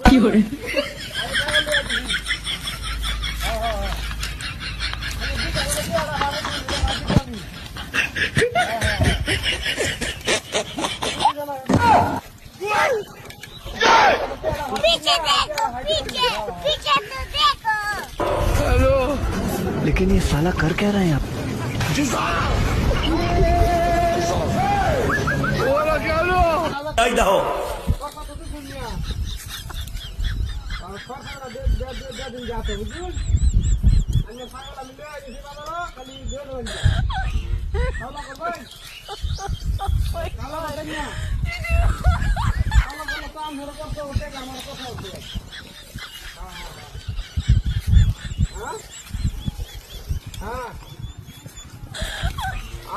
কি করে पीछे देखो पीछे पीछे तो देखो। हेलो, लेकिन ये साला कर क्या रहे हैं आप?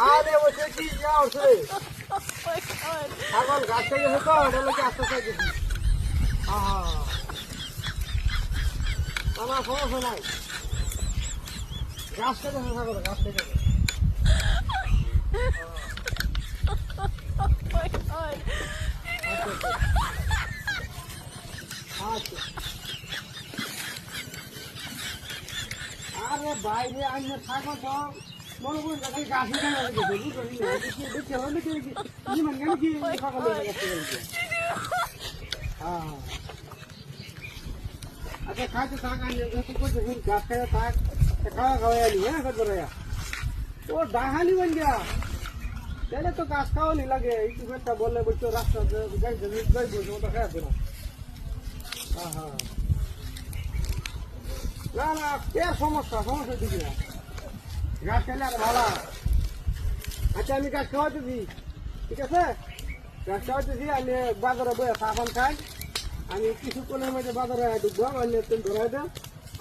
আরে ওকে কি যাও রে ছাগল গাছ থেকে হতো ওটা লোকে আস্তে আস্তে গেছি আমার সমস্যা নাই গাছ থেকে ছাগল গাছ থেকে আরে বাইরে আইনে ছাগল তো মনে করি গাছে গাছে আচ্ছা খাইতে থাক গাছ খাইতে থাক খাওয়া খাওয়াই আনি হ্যাঁ ও ডাহালি বন গিয়া তাহলে তো গাছ খাওয়ানি লাগে এই একটা বললে বলছো রাস্তা বলছো ওটা খাওয়াবে না না না কে সমস্যা দিবি না গাছ খাইলে আর ভালো আচ্ছা আমি গাছ খাওয়াতেছি ঠিক আছে গাছ খাওয়াতেছি আমি বাজারে বয়ে সাবান খাই আমি কিছুক্ষণের মধ্যে বাজারে ঢুকবো অন্য তুমি ধরাই দেন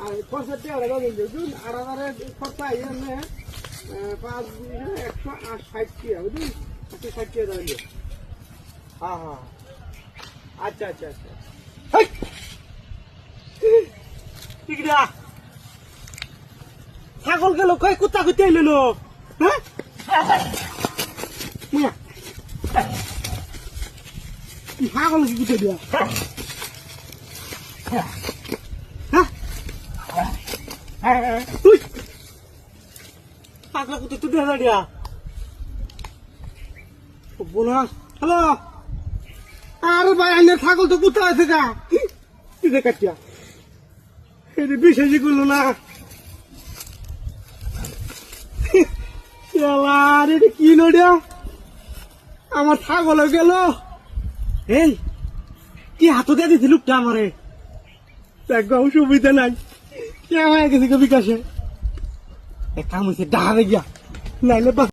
আর খরচের টেয়ারে বুঝুন 8,000 খরচা এনে 160 টাকা বুঝুন 160 টাকা ধরে হ্যাঁ হ্যাঁ আচ্ছা আচ্ছা আচ্ছা ঠিক না ছাগল গেল কই কুত্তা কুত্তা এলো হ্যাঁ ছাগল কি কুত্তা দিয়া পাগলা কুত্তা তুই দেখা দিয়া বোনা হ্যালো আরে ভাই আইনে ছাগল তো কুত্তা আছে যা তুই দেখাচ্ছিয়া এটা বিশ্বাসই করলো না কি নড়িয়া আমার ছাগল গেল এই কি হাত দিয়ে দিছি লোকটা আমারে সুবিধা নাই কে হয়ে গেছে বিকাশে এক কাম হয়েছে ডাহারে গিয়া নাইলে